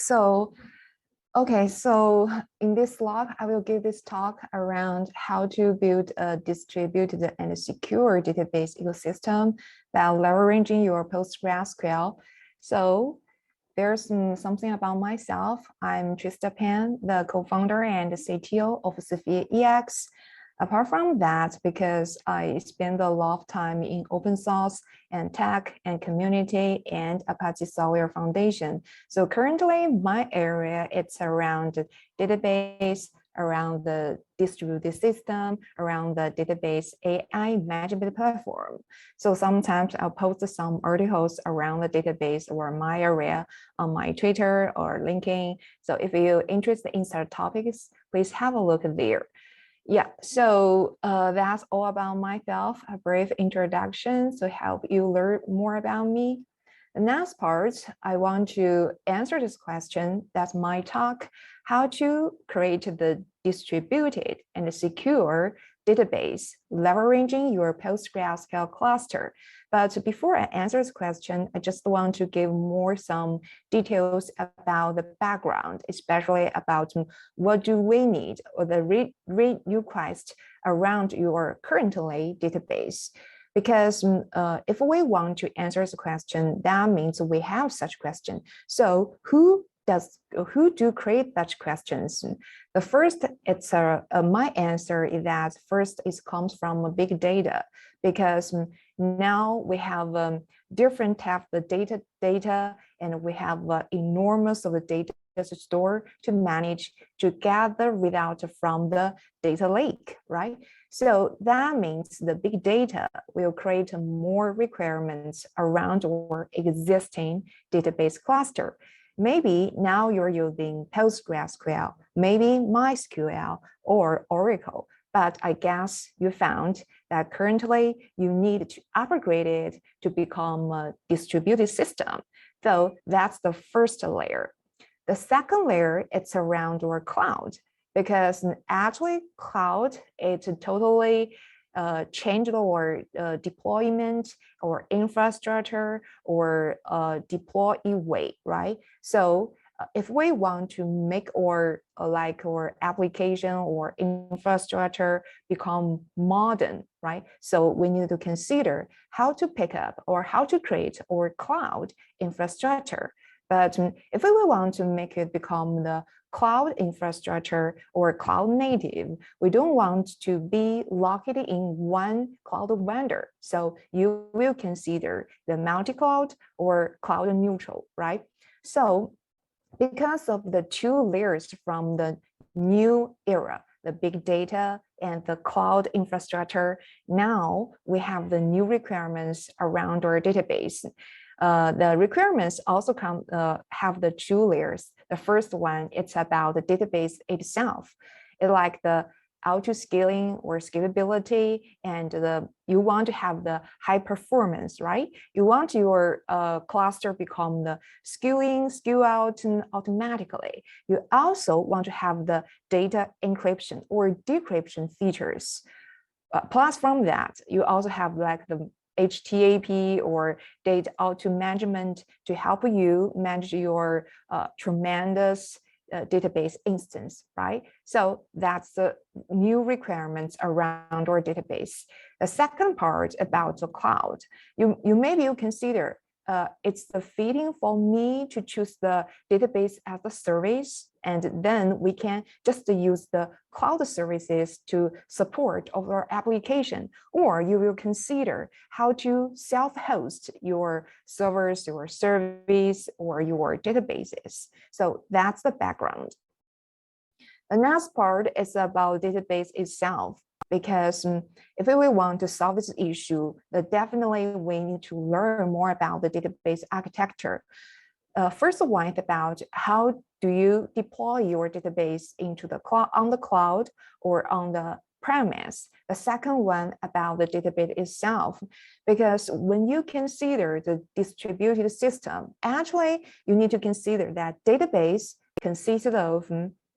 So in this vlog, I will give this talk around how to build a distributed and secure database ecosystem by leveraging your PostgreSQL. So there's something about myself. I'm Trista Pan, the co-founder and CTO of Sphere EX. Apart from that, because I spend a lot of time in open source and tech and community and Apache Software Foundation. So currently my area, it's around database, around the distributed system, around the database AI management platform. So sometimes I'll post some articles around the database or my area on my Twitter or LinkedIn. So if you're interested in such topics, please have a look there. Yeah, so that's all about myself, a brief introduction to help you learn more about me. The next part, I want to answer this question. That's my talk, how to create the distributed and secure database, leveraging your PostgreSQL cluster. But before I answer this question, I just want to give some details about the background, especially about what do we need or the request around your currently database. Because if we want to answer this question, that means we have such question. So who do create such questions? The first, it's my answer is that first it comes from big data, because now we have different types of data, and we have enormous of the data store to manage, to gather results from the data lake, right? So that means the big data will create more requirements around our existing database cluster. Maybe now you're using PostgreSQL, maybe MySQL or Oracle, but I guess you found that currently you need to upgrade it to become a distributed system. So that's the first layer. The second layer, it's around our cloud, because actually cloud, it's totally changed our deployment or infrastructure or deploy way, right? So if we want to make our application or infrastructure become modern, right? So we need to consider how to pick up or how to create our cloud infrastructure. But if we want to make it become the cloud infrastructure or cloud native, we don't want to be locked in one cloud vendor. So you will consider the multi-cloud or cloud neutral, right? So because of the two layers from the new era, the big data and the cloud infrastructure, now we have the new requirements around our database. The requirements also have the two layers. The first one, it's about the database itself. It's like the auto-scaling or scalability, and you want to have the high performance, right? You want your cluster become the scale out automatically. You also want to have the data encryption or decryption features. Plus from that, you also have like the HTAP or data auto management to help you manage your tremendous database instance, right? So that's the new requirements around our database. The second part about the cloud, you maybe consider it's the fitting for me to choose the database as a service, and then we can just use the cloud services to support our application, or you will consider how to self-host your servers, your service, or your databases. So that's the background. The next part is about database itself, because if we want to solve this issue, then definitely we need to learn more about the database architecture. First one is about how do you deploy your database into the cloud, on the cloud or on the premise. The second one about the database itself, because when you consider the distributed system, actually you need to consider that database consists of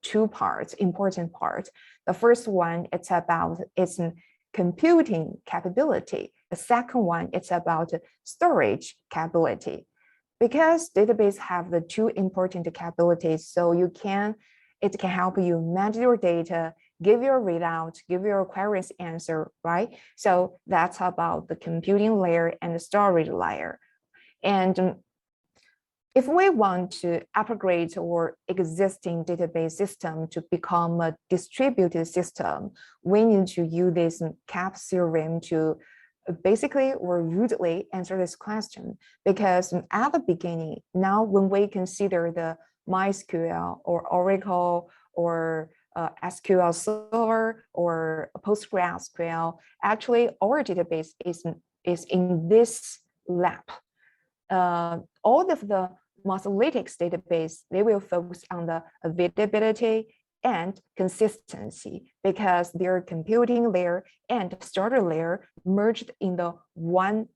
two parts, important parts. The first one, it's about its computing capability. The second one, it's about storage capability. because database have the two important capabilities. So it can help you manage your data, give your readout, give your queries answer, right? So that's about the computing layer and the storage layer. And if we want to upgrade our existing database system to become a distributed system, we need to use this CAP theorem to basically or rudely answer this question. Because at the beginning, now when we consider the MySQL or Oracle or SQL Server or PostgreSQL, actually our database is in this lab. All of the modularity database, they will focus on the availability and consistency because their computing layer and storage layer merged in the one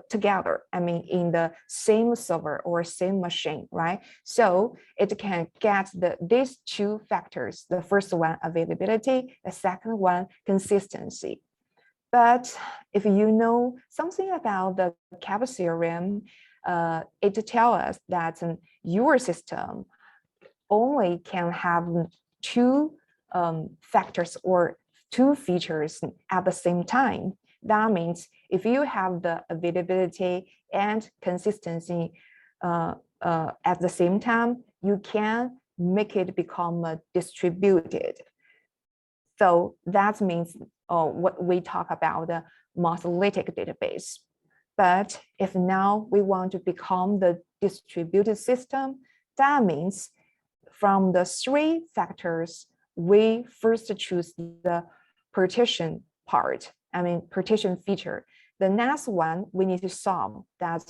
together. I mean, in the same server or same machine, right? So it can get these two factors. The first one, availability. The second one, consistency. But if you know something about the CAP theorem, it tells us that your system only can have two factors or two features at the same time. That means if you have the availability and consistency at the same time, you can make it become distributed. So that means what we talk about the modularity database. But if now we want to become the distributed system, that means from the three factors, we first choose the partition part, I mean, partition feature. The next one we need to solve that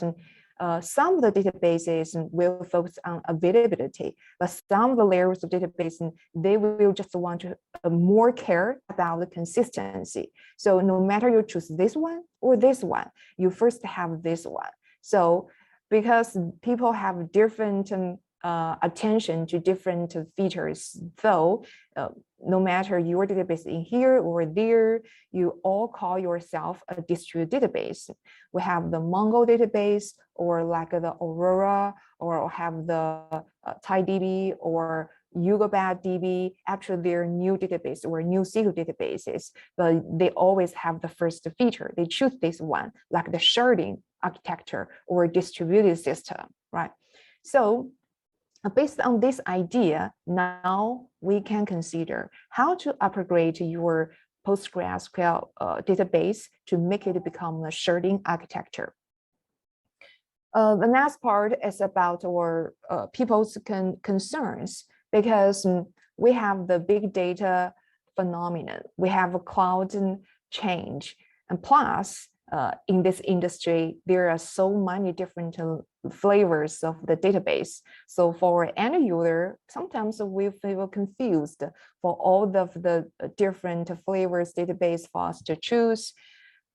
some of the databases will focus on availability, but some of the layers of database, they will just want to more care about the consistency. So no matter you choose this one or this one, you first have this one. So because people have different attention to different features, though no matter your database in here or there, you all call yourself a distributed database. We have the Mongo database or like the Aurora, or have the TiDB or Yugabat DB. Actually, they're new database or new SQL databases, but they always have the first feature. They choose this one, like the sharding architecture or distributed system, right? So based on this idea, now we can consider how to upgrade your PostgreSQL database to make it become a sharding architecture. The next part is about our people's concerns, because we have the big data phenomenon, we have a cloud change, and plus in this industry, there are so many different flavors of the database. So for any user, sometimes we feel confused for all of the different flavors database for us to choose.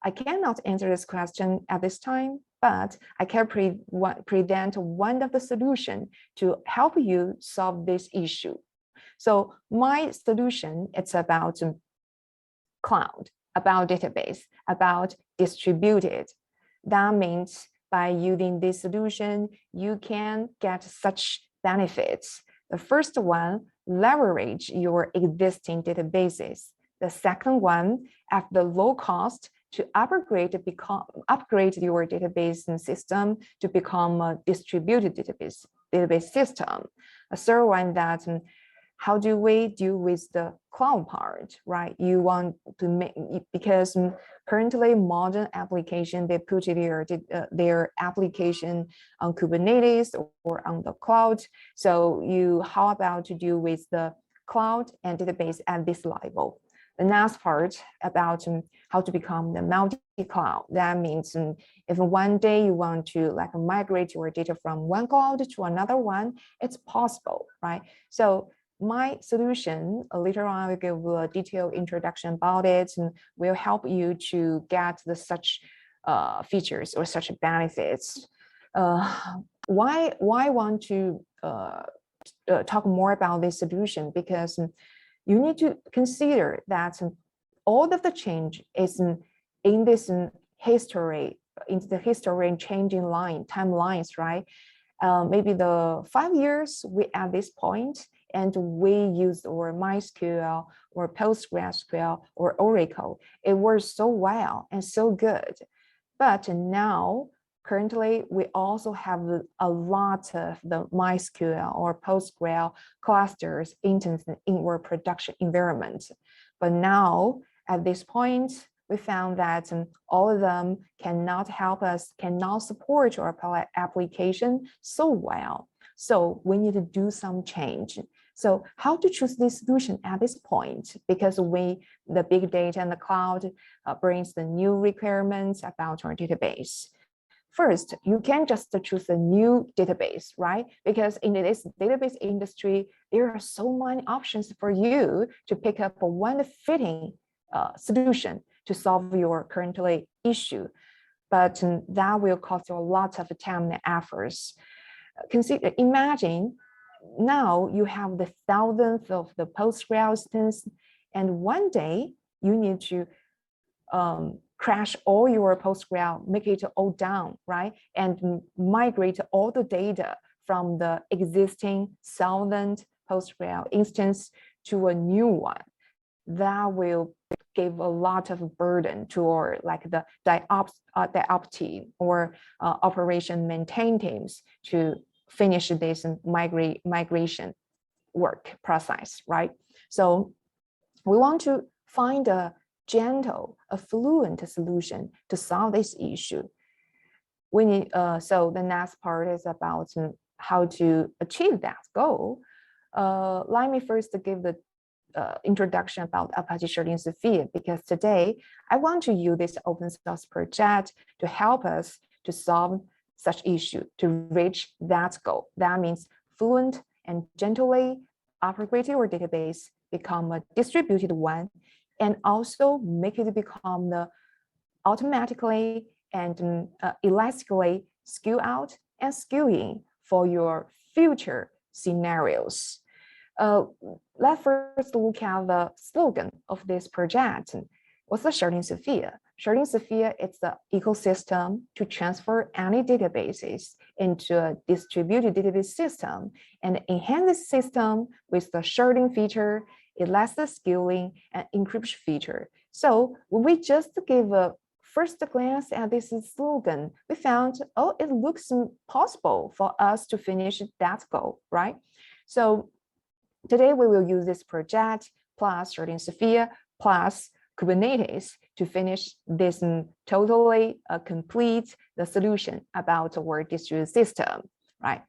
I cannot answer this question at this time, but I can present one of the solutions to help you solve this issue. So my solution, it's about cloud, about database, about distributed. That means by using this solution, you can get such benefits. The first one, leverage your existing databases. The second one, at the low cost, to upgrade your database system to become a distributed database system. A third one, that how do we deal with the cloud part, right? You want to make, because currently modern application, they put their application on Kubernetes or on the cloud. So how about to deal with the cloud and database at this level? The next part about how to become the multi-cloud. That means if one day you want to migrate your data from one cloud to another one, it's possible, right? So my solution, later on, I will give a detailed introduction about it, and will help you to get such features or such benefits. Why want to talk more about this solution? Because you need to consider that all of the change is in this history into the history and changing timelines, right? Maybe the 5 years we at this point, and we used our MySQL or PostgreSQL or Oracle. It works so well and so good. But now, currently, we also have a lot of the MySQL or PostgreSQL clusters in our production environment. But now, at this point, we found that all of them cannot help us, cannot support our application so well. So we need to do some change. So how to choose this solution at this point? Because the big data and the cloud brings the new requirements about our database. First, you can just choose a new database, right? Because in this database industry, there are so many options for you to pick up one fitting solution to solve your currently issue. But that will cost you a lot of time and efforts. Imagine now you have the thousands of the PostgreSQL instance, and one day you need to crash all your PostgreSQL, make it all down, right? And migrate all the data from the existing 1,000 PostgreSQL instance to a new one. That will give a lot of burden to our the DevOps team or operation maintain teams to finish this migration work process, right? So we want to find a gentle, a fluent solution to solve this issue. We need so the next part is about how to achieve that goal. Let me first give the introduction about Apache ShardingSphere, because today I want to use this open source project to help us to solve such issue, to reach that goal. That means fluent and gently upgrade your database, become a distributed one, and also make it become the automatically and elastically scale out and scale in for your future scenarios. Let's first look at the slogan of this project. What's the ShardingSphere? ShardingSphere is the ecosystem to transfer any databases into a distributed database system and enhance the system with the sharding feature, elastic scaling, and encryption feature. So when we just give a first glance at this slogan, we found, oh, it looks possible for us to finish that goal, right? So today we will use this project plus ShardingSphere plus Kubernetes to finish this totally complete the solution about our distributed system, right?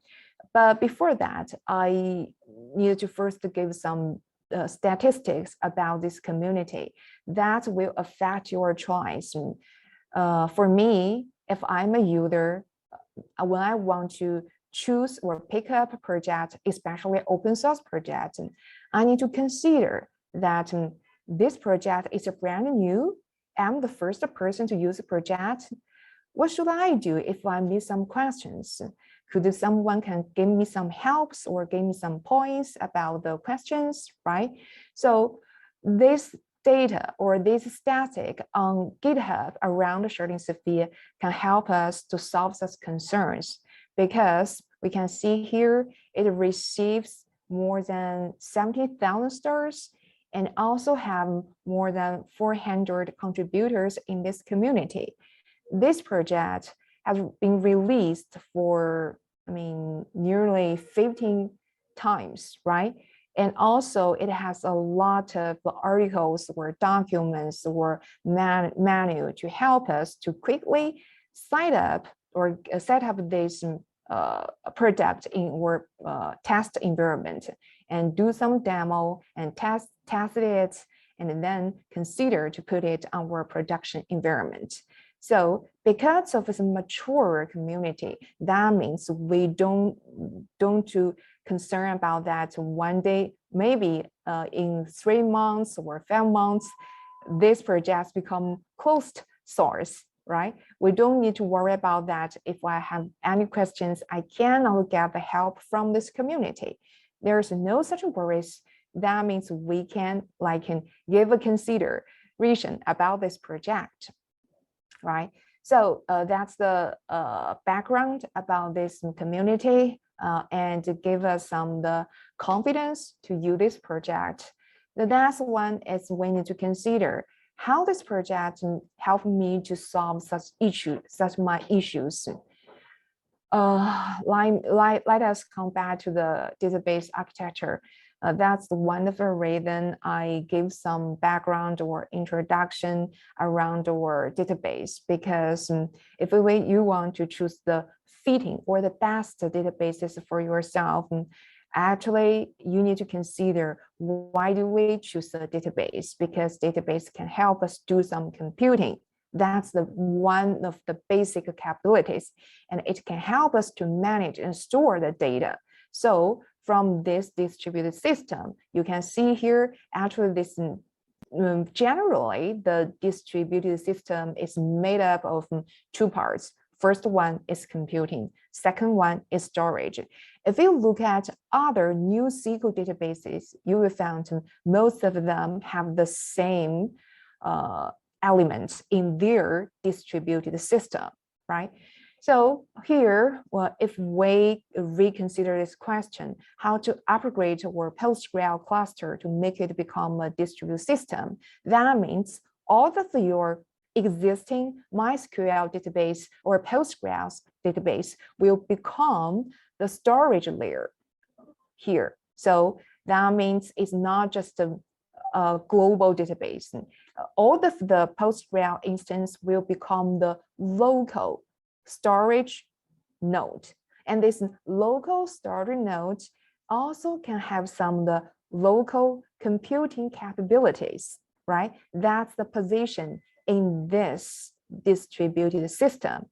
But before that, I need to first give some statistics about this community that will affect your choice. For me, if I'm a user, when I want to choose or pick up a project, especially open source project, I need to consider that this project is a brand new. I'm the first person to use the project. What should I do if I miss some questions? Could someone can give me some helps or give me some points about the questions, right? So this data or this static on GitHub around the ShardingSphere can help us to solve such concerns, because we can see here it receives more than 70,000 stars and also have more than 400 contributors in this community. This project has been released for, nearly 15 times, right? And also it has a lot of articles or documents or manual to help us to quickly set up this product in our test environment and do some demo and test it, and then consider to put it on our production environment. So because of this mature community, that means we don't to concern about that one day, maybe in 3 months or 5 months, this project become closed source, right? We don't need to worry about that. If I have any questions, I can get the help from this community. There's no such worries. That means we can give a consideration about this project, right? So that's the background about this community and to give us some the confidence to use this project. The next one is we need to consider how this project help me to solve such my issues. Let us come back to the database architecture. That's one of the reason I give some background or introduction around our database, because if you want to choose the fitting or the best databases for yourself, actually you need to consider why do we choose a database, because database can help us do some computing. That's the one of the basic capabilities, and it can help us to manage and store the data. So from this distributed system, you can see here, actually this generally the distributed system is made up of two parts. First one is computing, second one is storage. If you look at other new SQL databases, you will find most of them have the same elements in their distributed system, right? So here, well, if we reconsider this question, how to upgrade our PostgreSQL cluster to make it become a distributed system, that means all of your existing MySQL database or PostgreSQL database will become the storage layer here. So that means it's not just a global database. All of the PostgreSQL instance will become the local storage node. And this local storage node also can have some of the local computing capabilities, right? That's the position in this distributed system.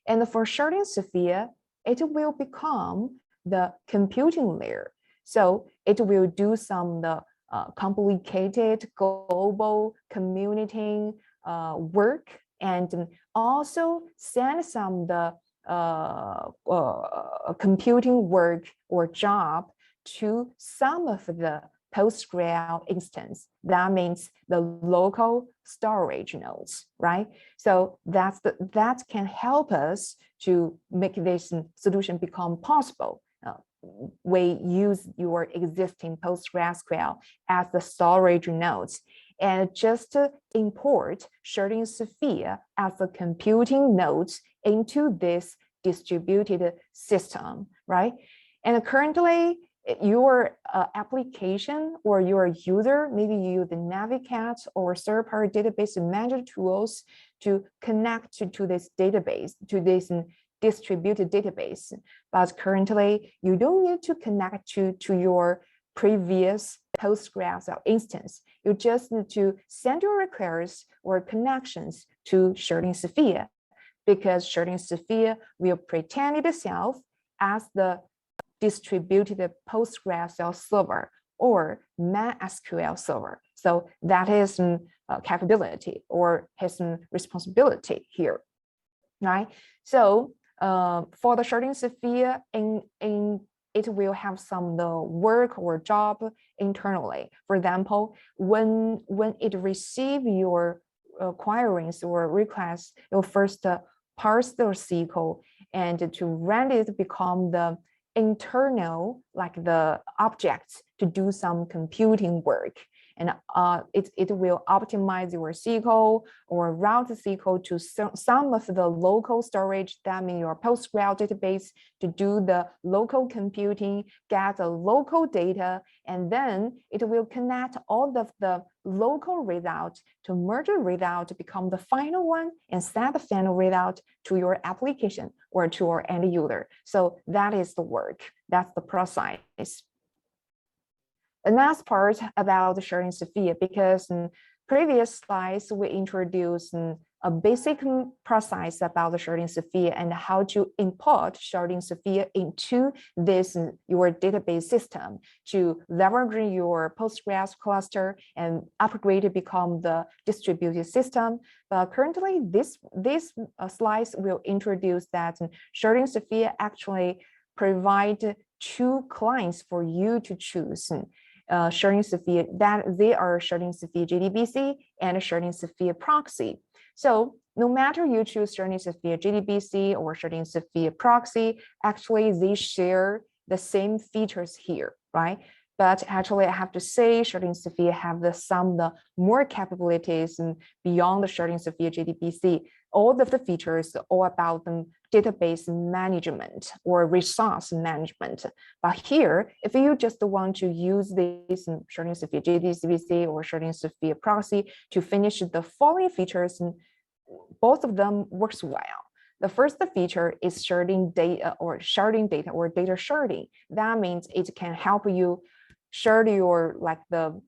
And for ShardingSphere, it will become the computing layer. So it will do some the complicated global communicating work, and also send some the computing work or job to some of the PostgreSQL instance. That means the local storage nodes, right? So that can help us to make this solution become possible. We use your existing PostgreSQL as the storage nodes and just import ShardingSphere as a computing nodes into this distributed system, right? And currently, your application or your user, maybe you use the Navicat or third-party database manager tools to connect to this database, to this distributed database. But currently, you don't need to connect to your previous PostgreSQL instance. You just need to send your requests or connections to ShardingSphere, because ShardingSphere will pretend itself as the distributed PostgreSQL server or MySQL server. So that is capability or his responsibility here, right? So for the ShardingSphere, it will have some the work or job internally. For example, when it receives your queries or requests, it will first parse the SQL and to render it become the internal, like the objects to do some computing work. And it will optimize your SQL or route the SQL to some of the local storage, that means your PostgreSQL database, to do the local computing, get the local data, and then it will connect all of the local result to merge the result to become the final one and send the final result to your application or to your end user. So that is the work. That's the process. The next part about the ShardingSphere, because in previous slides, we introduced a basic process about the ShardingSphere and how to import ShardingSphere into this your database system to leverage your PostgreSQL cluster and upgrade to become the distributed system. But currently, this slides will introduce that ShardingSphere actually provide two clients for you to choose. ShardingSphere, that they are ShardingSphere JDBC and ShardingSphere proxy. So no matter you choose ShardingSphere JDBC or ShardingSphere proxy, actually they share the same features here, right? But actually, I have to say, ShardingSphere have some the more capabilities beyond the ShardingSphere JDBC. All of the features all about the database management or resource management. But here, if you just want to use this ShardingSphere JDBC or ShardingSphere proxy to finish the following features, both of them works well. The first feature is sharding data or data sharding. That means it can help you shard your the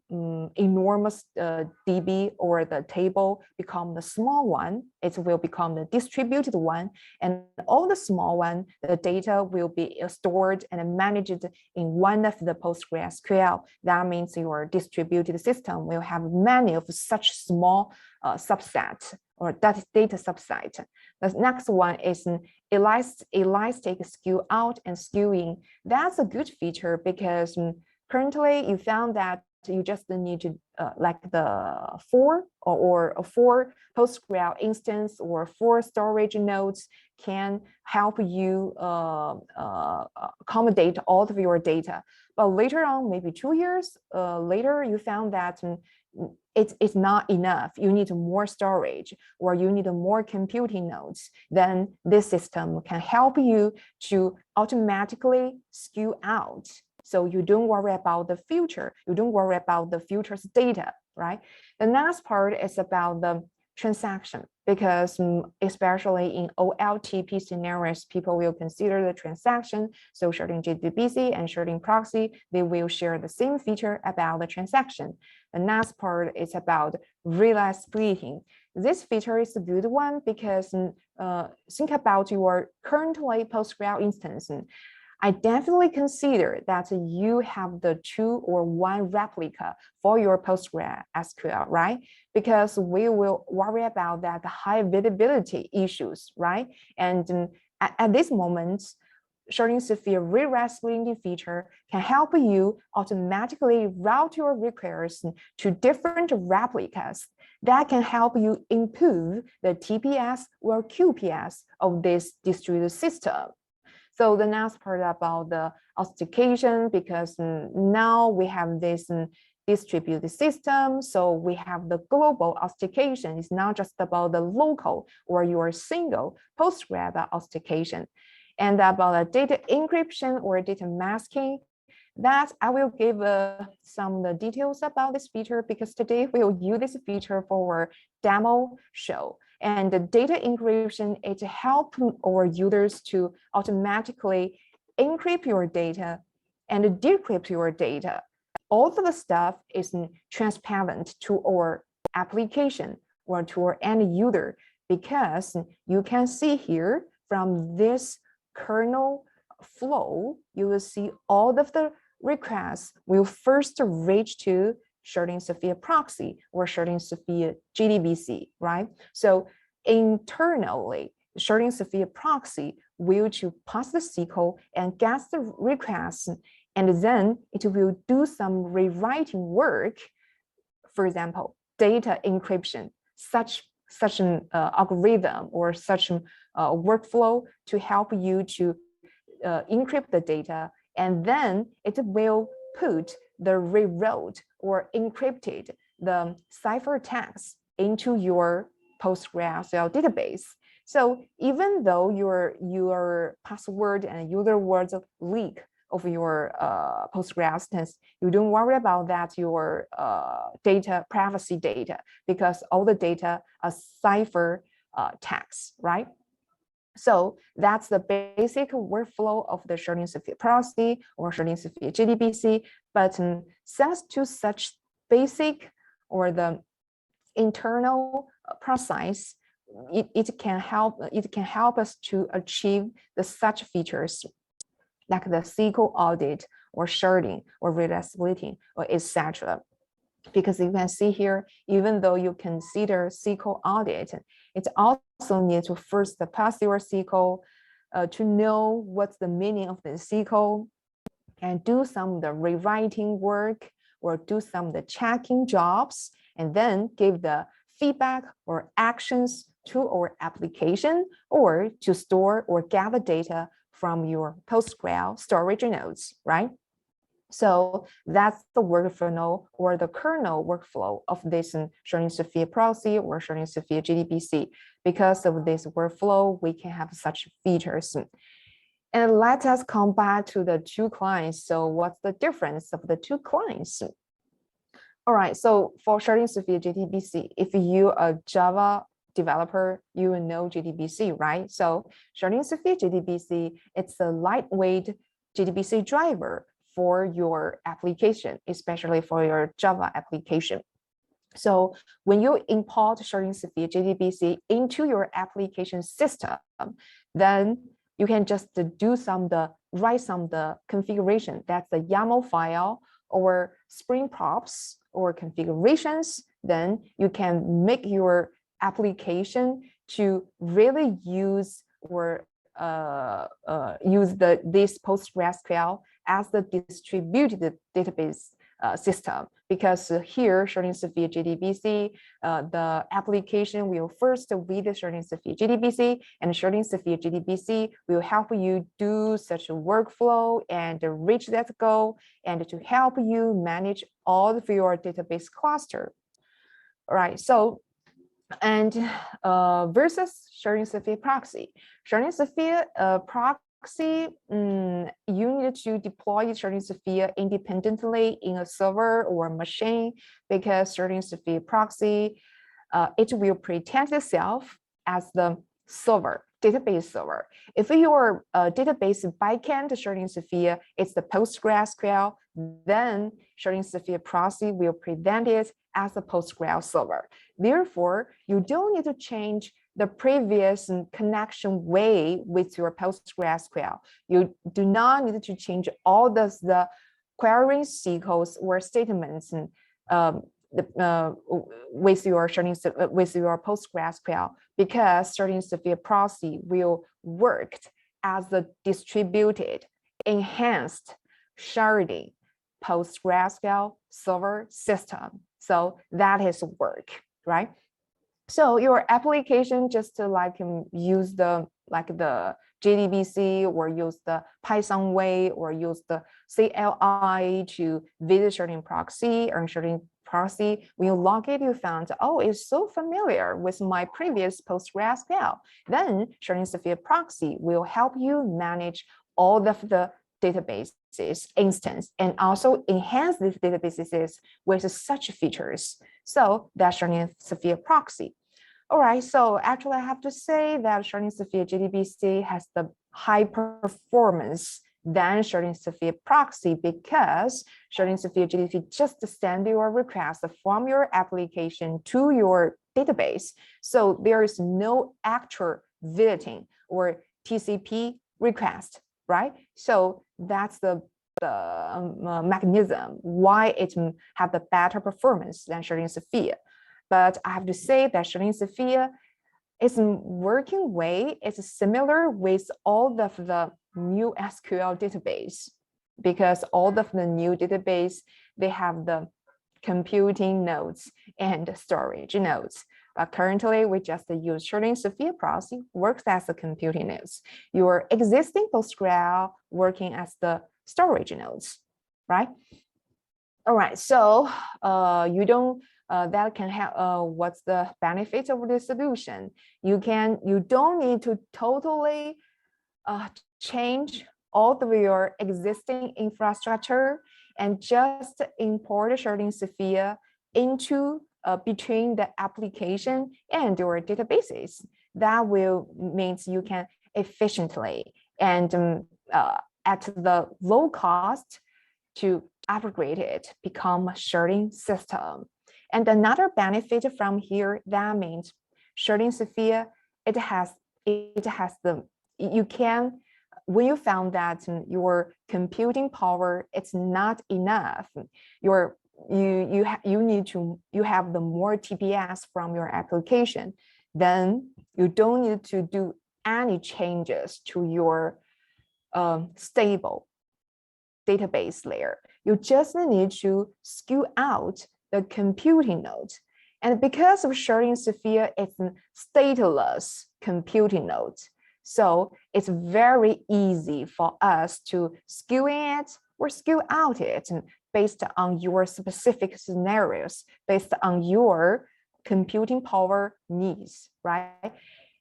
enormous DB or the table become the small one. It will become the distributed one, and all the small one, the data will be stored and managed in one of the PostgreSQL. That means your distributed system will have many of such small subset or data subset. The next one is an elastic skew out and skew in. That's a good feature because currently you found that you just need to the four PostgreSQL instance or 4 storage nodes can help you accommodate all of your data. But later on, maybe 2 years later, you found that it's not enough. You need more storage or you need more computing nodes. Then this system can help you to automatically skew out. So you don't worry about the future. You don't worry about the future's data, right? The next part is about the transaction, because especially in OLTP scenarios, people will consider the transaction. So sharding JDBC and sharding proxy, they will share the same feature about the transaction. The next part is about relay splitting. This feature is a good one because think about your currently PostgreSQL instance. I definitely consider that you have the 2 or 1 replica for your PostgreSQL, right? Because we will worry about that high availability issues, right? And at this moment, ShardingSphere relay splitting feature can help you automatically route your requests to different replicas that can help you improve the TPS or QPS of this distributed system. So the next part about the authentication, because now we have this distributed system. So we have the global authentication. It's not just about the local or your single PostgreSQL authentication. And about the data encryption or data masking, that I will give some details about this feature because today we will use this feature for our demo show. And the data encryption, it helps our users to automatically encrypt your data and decrypt your data. All of the stuff is transparent to our application or to our end user, because you can see here from this kernel flow, you will see all of the requests will first reach to ShardingSphere proxy or ShardingSphere JDBC, right? So internally, ShardingSphere proxy will to pass the SQL and get the request, and then it will do some rewriting work. For example, data encryption, such an algorithm or such a workflow to help you to encrypt the data, and then it will put the rewrote or encrypted the ciphertext into your PostgreSQL database. So even though your password and user words leak of your PostgreSQL instance, you don't worry about that, your data, privacy data, because all the data are cipher text, right? So that's the basic workflow of the ShardingSphere proxy or ShardingSphere JDBC. But thanks to such basic or the internal process, it can help us to achieve the such features like the SQL audit or sharding or relay splitting or etc. Because you can see here, even though you consider SQL audit, it also needs to first pass your SQL to know what's the meaning of the SQL and do some of the rewriting work or do some of the checking jobs, and then give the feedback or actions to our application or to store or gather data from your PostgreSQL storage nodes, right? So that's the workflow or the kernel workflow of this ShardingSphere proxy or ShardingSphere JDBC. Because of this workflow, we can have such features. And let us come back to the two clients. So what's the difference of the two clients? All right, so for ShardingSphere JDBC, if you are a Java developer, you will know JDBC, right? So ShardingSphere JDBC, it's a lightweight JDBC driver for your application, especially for your Java application. So when you import ShardingSphere JDBC into your application system, then you can just write some configuration. That's the YAML file or Spring props or configurations. Then you can make your application to really use or use this PostgreSQL as the distributed database system, because here ShardingSphere JDBC, the application will first with the ShardingSphere JDBC, and ShardingSphere JDBC will help you do such a workflow and reach that goal, and to help you manage all of your database cluster. All right, so and versus ShardingSphere proxy. ShardingSphere proxy, you need to deploy ShardingSphere independently in a server or machine, because ShardingSphere proxy, it will pretend itself as the server, database server. If your database backend ShardingSphere, it's the PostgreSQL, then ShardingSphere proxy will present it as a PostgreSQL server. Therefore, you don't need to change the previous connection way with your PostgreSQL. You do not need to change all the querying cycles or statements with your PostgreSQL, because ShardingSphere proxy will work as the distributed, enhanced sharding PostgreSQL server system. So that is work, right? So your application just to use the JDBC or use the Python way or use the CLI to visit sharding proxy or sharding proxy. When you log it, you found, oh, it's so familiar with my previous PostgreSQL. Then ShardingSphere proxy will help you manage all of the databases instance and also enhance these databases with such features. So that's ShardingSphere proxy. All right, so actually I have to say that ShardingSphere JDBC has the high performance than ShardingSphere proxy, because ShardingSphere JDBC just send your request from your application to your database. So there is no actual visiting or TCP request, right? So that's the mechanism why it have the better performance than ShardingSphere. But I have to say that ShardingSphere is working way is similar with all of the new SQL database, because all of the new database, they have the computing nodes and storage nodes. But currently, we just use ShardingSphere proxy, works as the computing nodes. Your existing PostgreSQL working as the storage nodes, right? All right, so that can help. What's the benefit of this solution? You don't need to totally change all of your existing infrastructure and just import ShardingSphere into between the application and your databases. That will means you can efficiently and at the low cost to upgrade it, become a sharding system. And another benefit from here, that means ShardingSphere, it has the, you can, when you found that your computing power it's not enough, you have the more TPS from your application, then you don't need to do any changes to your stable database layer. You just need to scale out the computing node And because of ShardingSphere, it's a stateless computing node. So it's very easy for us to skew it or skew out it based on your specific scenarios, based on your computing power needs, right?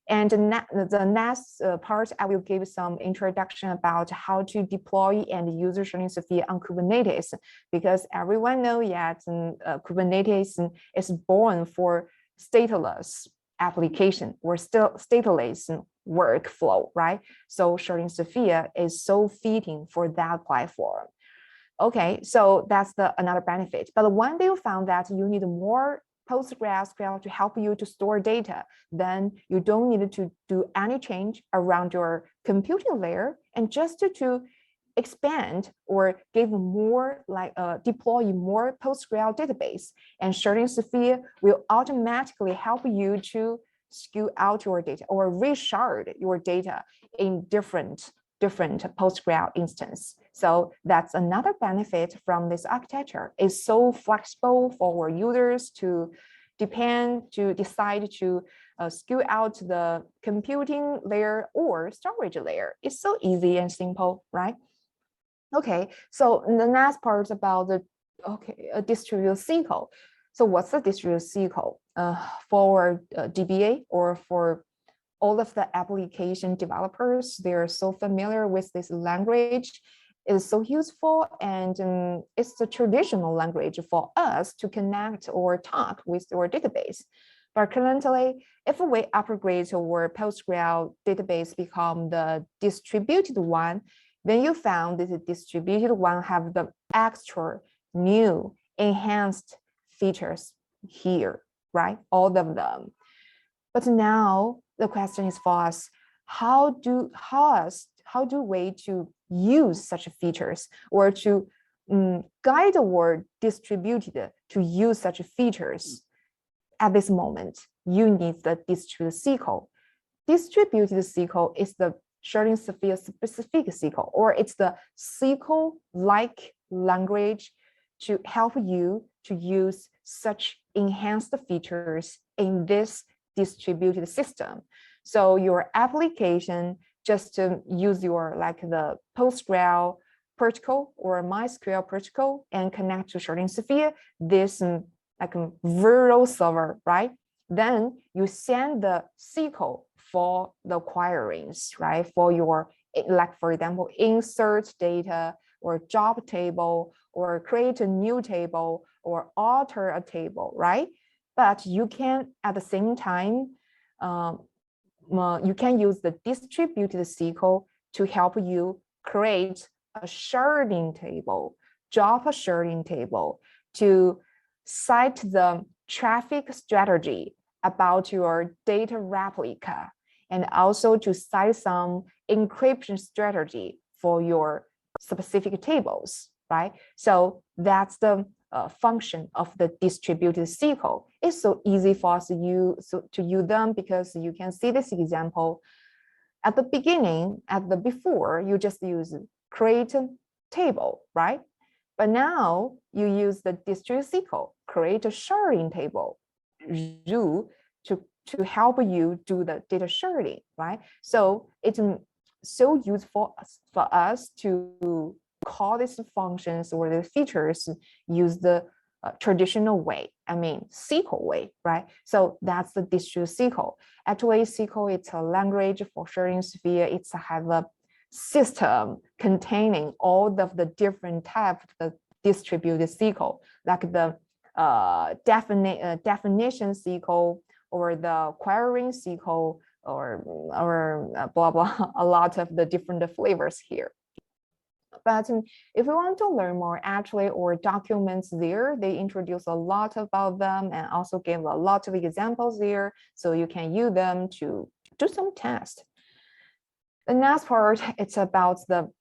And the next part, I will give some introduction about how to deploy and use ShardingSphere on Kubernetes, because everyone knows that Kubernetes is born for stateless application or still stateless workflow, right? So ShardingSphere is so fitting for that platform. Okay, so that's another benefit. But one day you found that you need more PostgreSQL to help you to store data, then you don't need to do any change around your computing layer, and just to expand or give more, like deploy more PostgreSQL database, and ShardingSphere will automatically help you to skew out your data or reshard your data in different PostgreSQL instance. So that's another benefit from this architecture. It's so flexible for our users to decide to skew out the computing layer or storage layer. It's so easy and simple, right? Okay, so the next part is about the distributed SQL. So what's the distributed SQL? For DBA or for all of the application developers, they're so familiar with this language. It's so useful, and it's the traditional language for us to connect or talk with our database. But currently, if we upgrade our PostgreSQL database become the distributed one, then you found that the distributed one have the extra new enhanced features here, right? All of them. But now the question is for us, how do we to use such features, or to guide our distributed to use such features? At this moment, you need the distributed SQL. Distributed SQL is the ShardingSphere specific SQL, or it's the SQL-like language to help you to use such enhanced features in this distributed system. So your application just to use your the PostgreSQL protocol or MySQL protocol and connect to ShardingSphere, this like a virtual server, right? Then you send the SQL for the queries, right? For your, like for example, insert data or job table or create a new table or alter a table, right? But you can at the same time, you can use the distributed SQL to help you create a sharding table, job sharding table, to cite the traffic strategy about your data replica, and also to cite some encryption strategy for your specific tables, right? So that's the function of the distributed SQL. It's so easy for us to use them, because you can see this example. At the beginning, before, you just use create a table, right? But now you use the distributed SQL, create a sharding table, to help you do the data sharding, right? So it's so useful for us to call these functions or the features use the traditional way, I mean SQL way, right? So that's the distributed SQL. Actually, SQL, it's a language for ShardingSphere. It's have a system containing all of the different types of the distributed SQL, like the definition SQL or the querying SQL or blah blah, a lot of the different flavors here. But if you want to learn more, actually, or documents there, they introduce a lot about them and also give a lot of examples there, so you can use them to do some tests. The next part, it's about the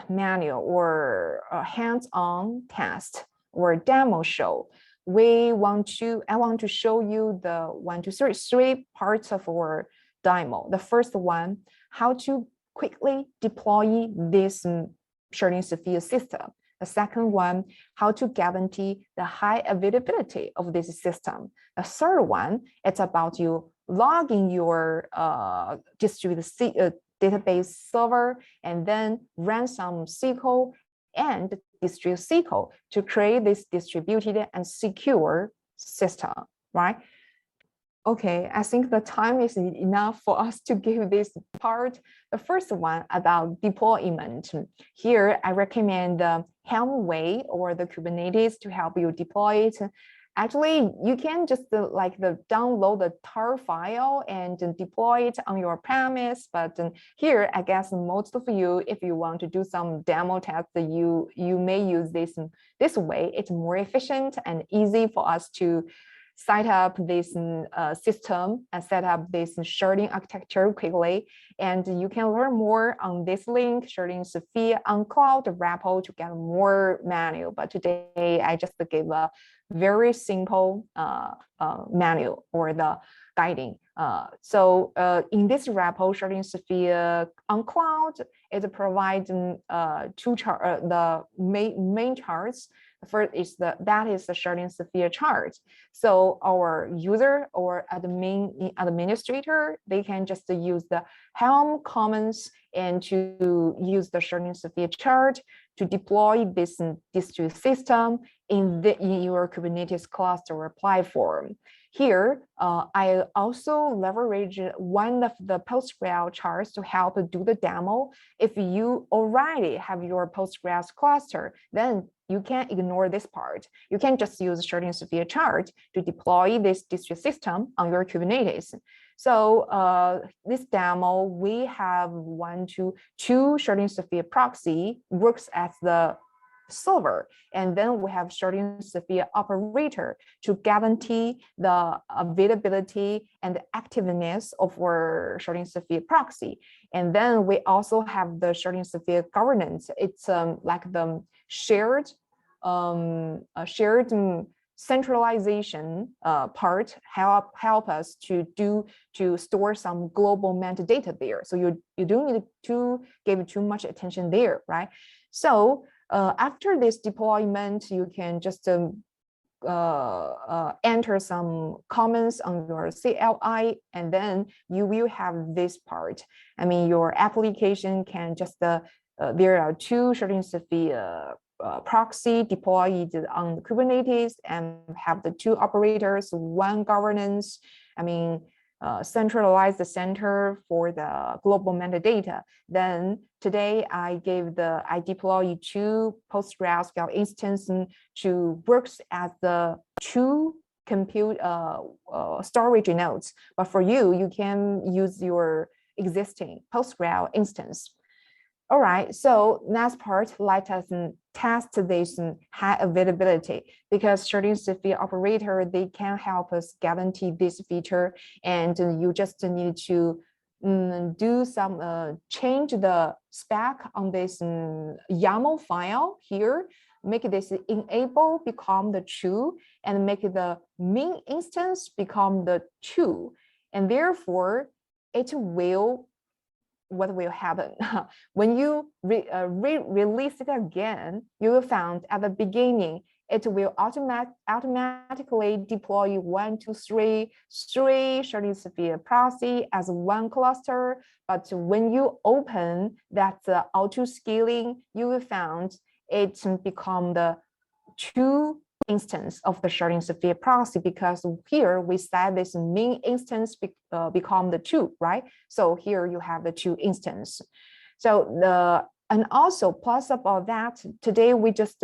manual or hands-on test or demo show. I want to show you the three parts of our demo. The first one, how to quickly deploy this ShardingSphere system. The second one, how to guarantee the high availability of this system. The third one, it's about you logging your distributed database server and then run some SQL and distribute SQL to create this distributed and secure system, right? Okay, I think the time is enough for us to give this part. The first one about deployment. Here, I recommend the Helm way or the Kubernetes to help you deploy it. Actually, you can just download the tar file and deploy it on your premise. But here, I guess most of you, if you want to do some demo test, you may use this way. It's more efficient and easy for us to set up this system and set up this sharding architecture quickly. And you can learn more on this link, ShardingSphere on cloud repo, to get more manual. But today I just gave a very simple manual or the guiding. So in this repo, ShardingSphere on cloud, it provides the main charts. First is the ShardingSphere chart. So our user or administrator, they can just use the Helm comments and to use the ShardingSphere chart to deploy this distributed system in your Kubernetes cluster or platform. Here, I also leverage one of the PostgreSQL charts to help do the demo. If you already have your Postgres cluster, then you can't ignore this part. You can just use ShardingSphere chart to deploy this distributed system on your Kubernetes. So this demo, we have two ShardingSphere proxy works as the server, and then we have ShardingSphere operator to guarantee the availability and the activeness of our ShardingSphere proxy. And then we also have the ShardingSphere governance. It's like the shared centralization part help us to store some global metadata there. So you don't need to give too much attention there, right? So after this deployment, you can just enter some comments on your CLI, and then you will have this part. I mean, your application can just, there are two ShardingSphere proxy deployed on Kubernetes and have the two operators, one governance, I mean, centralize the center for the global metadata. Then today I deploy two PostgreSQL instance to works as the two compute storage nodes. But for you can use your existing PostgreSQL instance. All right, so next part, let us test this high availability, because ShardingSphere operator, they can help us guarantee this feature, and you just need to do some change the spec on this YAML file here, make this enable become the true, and make the main instance become the true, and therefore what will happen when you release it again? You will find at the beginning it will automatically deploy 1, 2, 3 ShardingSphere proxy as one cluster. But when you open that auto scaling, you will find it become the two instance of the ShardingSphere proxy, because here we set this main instance become the two, right? So here you have the two instance. So and also plus about that, today we just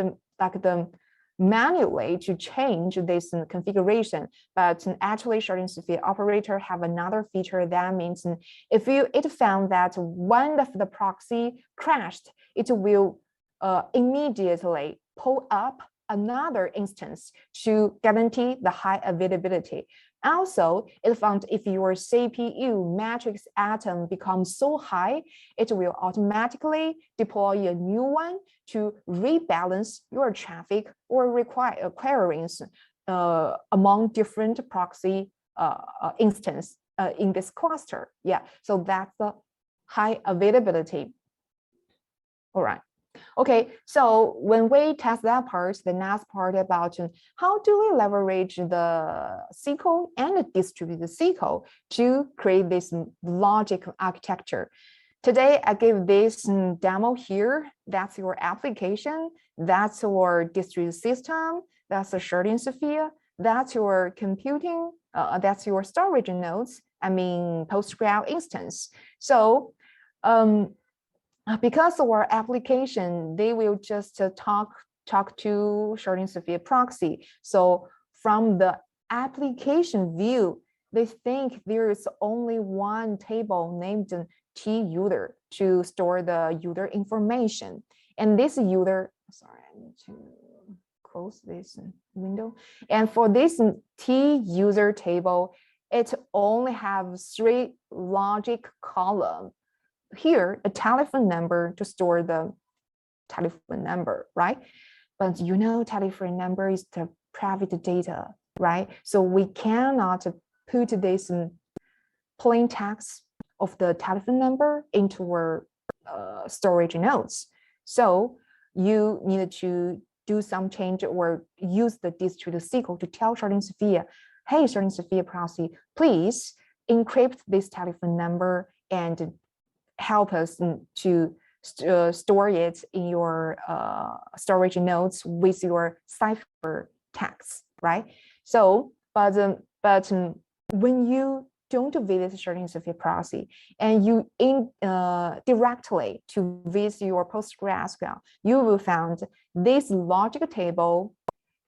manually to change this configuration, but actually ShardingSphere operator have another feature that means if it found that one of the proxy crashed, it will immediately pull up another instance to guarantee the high availability. Also, it found if your CPU matrix atom becomes so high, it will automatically deploy a new one to rebalance your traffic or queries among different proxy instance in this cluster. Yeah, so that's the high availability. All right. Okay, so when we test that part, the next part about how do we leverage the SQL and distribute the SQL to create this logic architecture. Today, I give this demo here. That's your application. That's your distributed system. That's the ShardingSphere. That's your computing. That's your storage nodes. I mean, PostgreSQL instance. So, because of our application, they will just talk to ShardingSphere proxy. So from the application view, they think there is only one table named T user to store the user information. And this user, sorry, I need to close this window. And for this T user table, it only has 3 logic columns. Here, a telephone number to store the telephone number, right? But you know, telephone number is the private data, right? So we cannot put this plain text of the telephone number into our storage nodes. So you need to do some change or use the distributed SQL to tell ShardingSphere, hey, ShardingSphere proxy, please encrypt this telephone number and help us to store it in your storage nodes with your cipher text, right? So, but when you don't visit ShardingSphere proxy and you directly to visit your PostgreSQL, you will find this logic table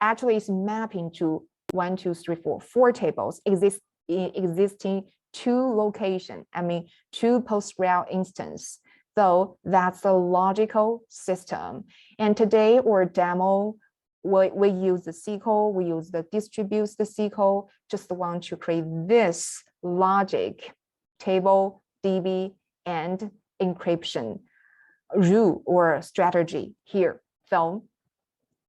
actually is mapping to 1, 2, 3, 4 tables existing 2 location, I mean 2 PostgreSQL instance. So that's the logical system. And today our demo, we use the SQL, we use the distributes the SQL, just want to create this logic table, DB, and encryption rule or strategy here. So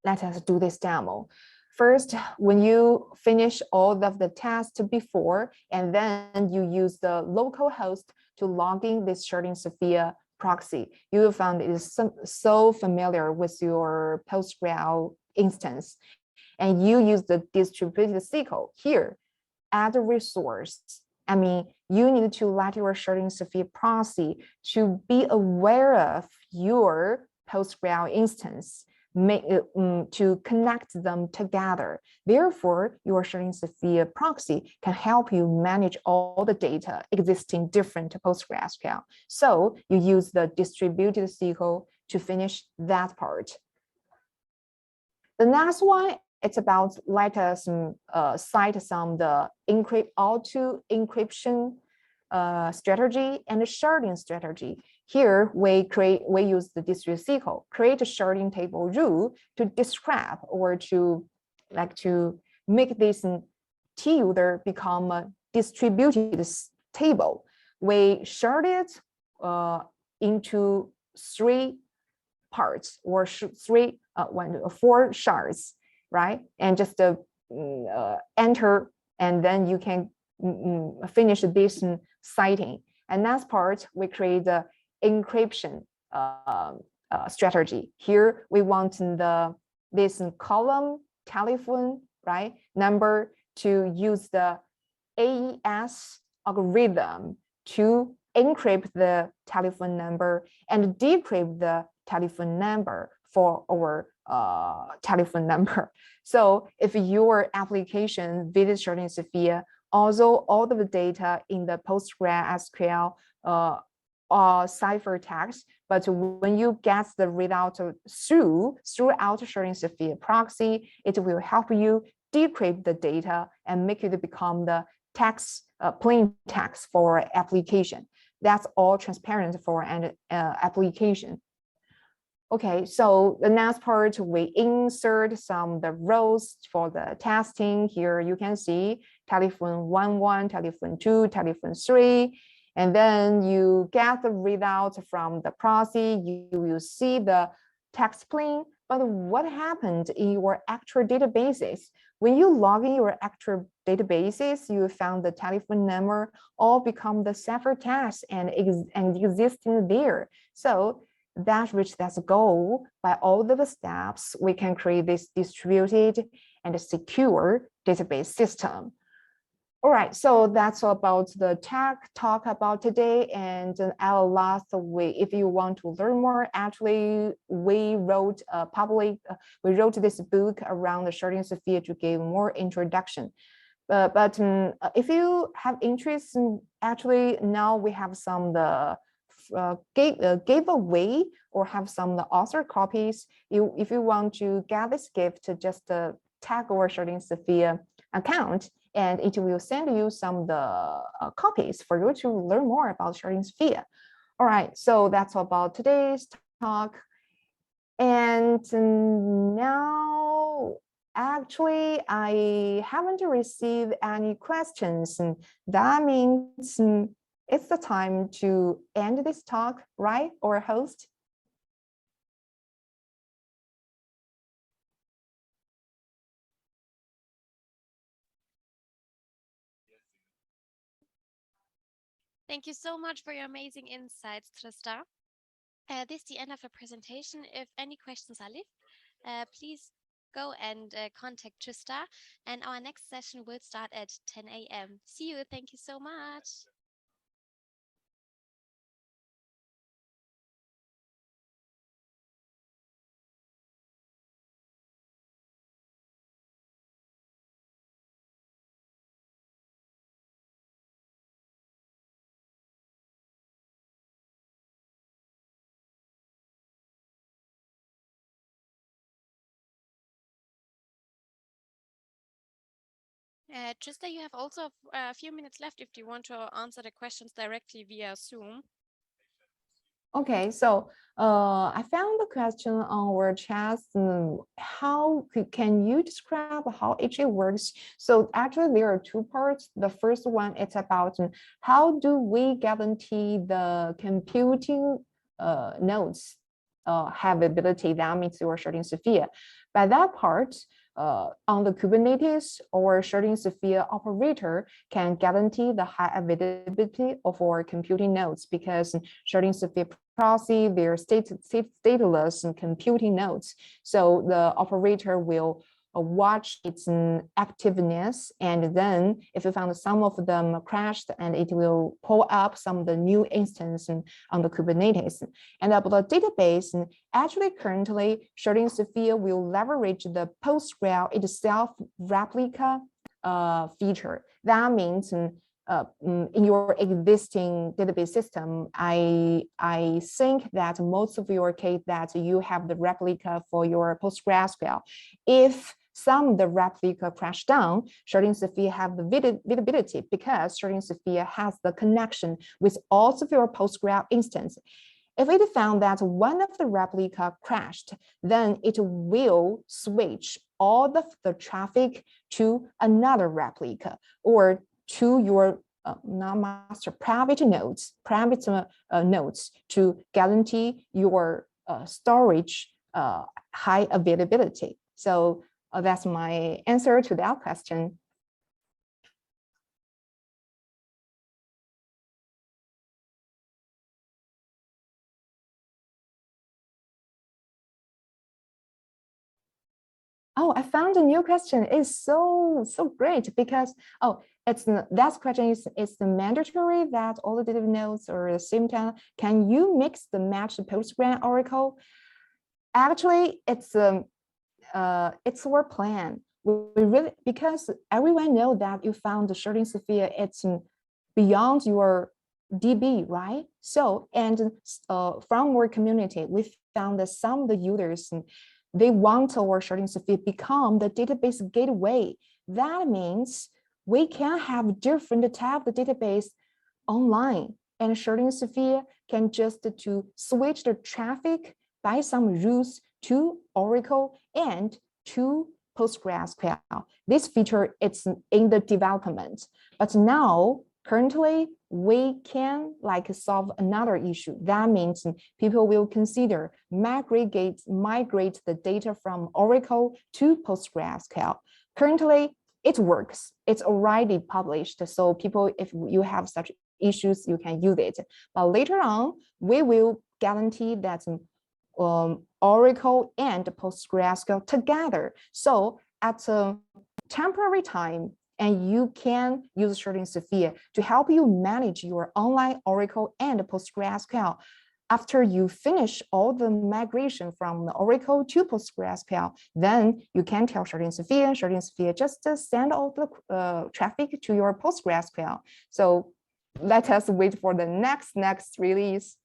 let us do this demo. First, when you finish all of the tests before, and then you use the local host to log in this ShardingSphere proxy, you will find it is so familiar with your PostgreSQL instance. And you use the distributed SQL here, add a resource. I mean, you need to let your ShardingSphere proxy to be aware of your PostgreSQL instance, to connect them together. Therefore, your ShardingSphere proxy can help you manage all the data existing different PostgreSQL. So you use the distributed SQL to finish that part. The next one, it's about let us cite some the auto encryption strategy and the sharding strategy. Here we use the distributed SQL, create a sharding table rule to describe or to make this T user become a distributed table. We shard it into 3 parts or 4 shards, right? And just enter, and then you can finish this citing. And next part, we create the encryption strategy. Here we want this column telephone, right, number to use the AES algorithm to encrypt the telephone number and decrypt the telephone number for our telephone number. So if your application visits ShardingSphere, although all of the data in the PostgreSQL cipher text, but when you get the result throughout ShardingSphere proxy, it will help you decrypt the data and make it become the text, plain text for application. That's all transparent for an application. Okay, so the next part, we insert some of the rows for the testing. Here you can see telephone 1, telephone 2, telephone 3, and then you get the result from the proxy. You will see the text plain, but what happened in your actual databases? When you log in your actual databases, you found the telephone number all become the cipher text and existing there. So that reach that goal by all of the steps, we can create this distributed and secure database system. All right, so that's about the tech talk about today. And our last way, if you want to learn more, actually, we wrote this book around the ShardingSphere to give more introduction. But if you have interest, actually now we have some giveaway or have some author copies. If you want to get this gift, just tag our ShardingSphere account, and it will send you some copies for you to learn more about ShardingSphere. All right, so that's about today's talk. And now, actually, I haven't received any questions. That means it's the time to end this talk, right? Or host? Thank you so much for your amazing insights, Trista. This is the end of the presentation. If any questions are left, please go and contact Trista. And our next session will start at 10 a.m. See you. Thank you so much. Trista, you have also a few minutes left if you want to answer the questions directly via Zoom. Okay, so I found the question on our chat. How can you describe how HA works? So actually there are two parts. The first one, it's about how do we guarantee the computing nodes have ability, that means your ShardingSphere. By that part, on the Kubernetes or ShardingSphere operator can guarantee the high availability of our computing nodes, because ShardingSphere proxy, they're stateless and computing nodes. So the operator will watch its activeness, and then if you found some of them crashed, and it will pull up some of the new instance on the Kubernetes. And about the database, actually currently ShardingSphere will leverage the PostgreSQL itself replica feature. That means in your existing database system, I think that most of your case that you have the replica for your PostgreSQL. If some of the replica crash down, ShardingSphere have the visibility, because ShardingSphere has the connection with all of your PostgreSQL instance. If it found that one of the replica crashed, then it will switch all the traffic to another replica, or to your non-master private nodes, to guarantee your storage high availability. So that's my answer to that question. Oh, I found a new question. It's so great, because that question is the mandatory that all the database nodes are the same time. Can you mix the match the Postgres Oracle? Actually, it's our plan. We really, because everyone know that you found the ShardingSphere, it's beyond your DB, right? So, and from our community, we found that some of the users, they want our ShardingSphere become the database gateway. That means we can have different type of database online, and ShardingSphere can just to switch the traffic by some rules to Oracle and to PostgreSQL. This feature is in the development, but now currently we can solve another issue. That means people will consider migrate the data from Oracle to PostgreSQL. Currently it works, it's already published, so people, if you have such issues, you can use it. But later on, we will guarantee that Oracle and PostgreSQL together. So at a temporary time, and you can use ShardingSphere to help you manage your online Oracle and PostgreSQL. After you finish all the migration from the Oracle to PostgreSQL, then you can tell ShardingSphere just send all the traffic to your PostgreSQL. So let us wait for the next release.